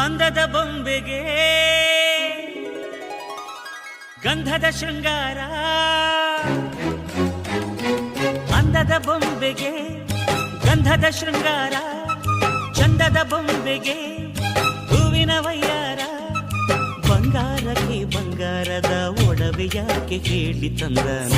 ಅಂದದ ಬೊಂಬೆಗೆ ಗಂಧದ ಶೃಂಗಾರ, ಅಂದದ ಬೊಂಬೆಗೆ ಗಂಧದ ಶೃಂಗಾರ, ಚಂದದ ಬೊಂಬೆಗೆ ಹೂವಿನ ವಯ್ಯಾರ, ಬಂಗಾರಕ್ಕೆ ಬಂಗಾರದ ಒಡವೆ ಯಾಕೆ ಹೇಳಿ ತಂದನ.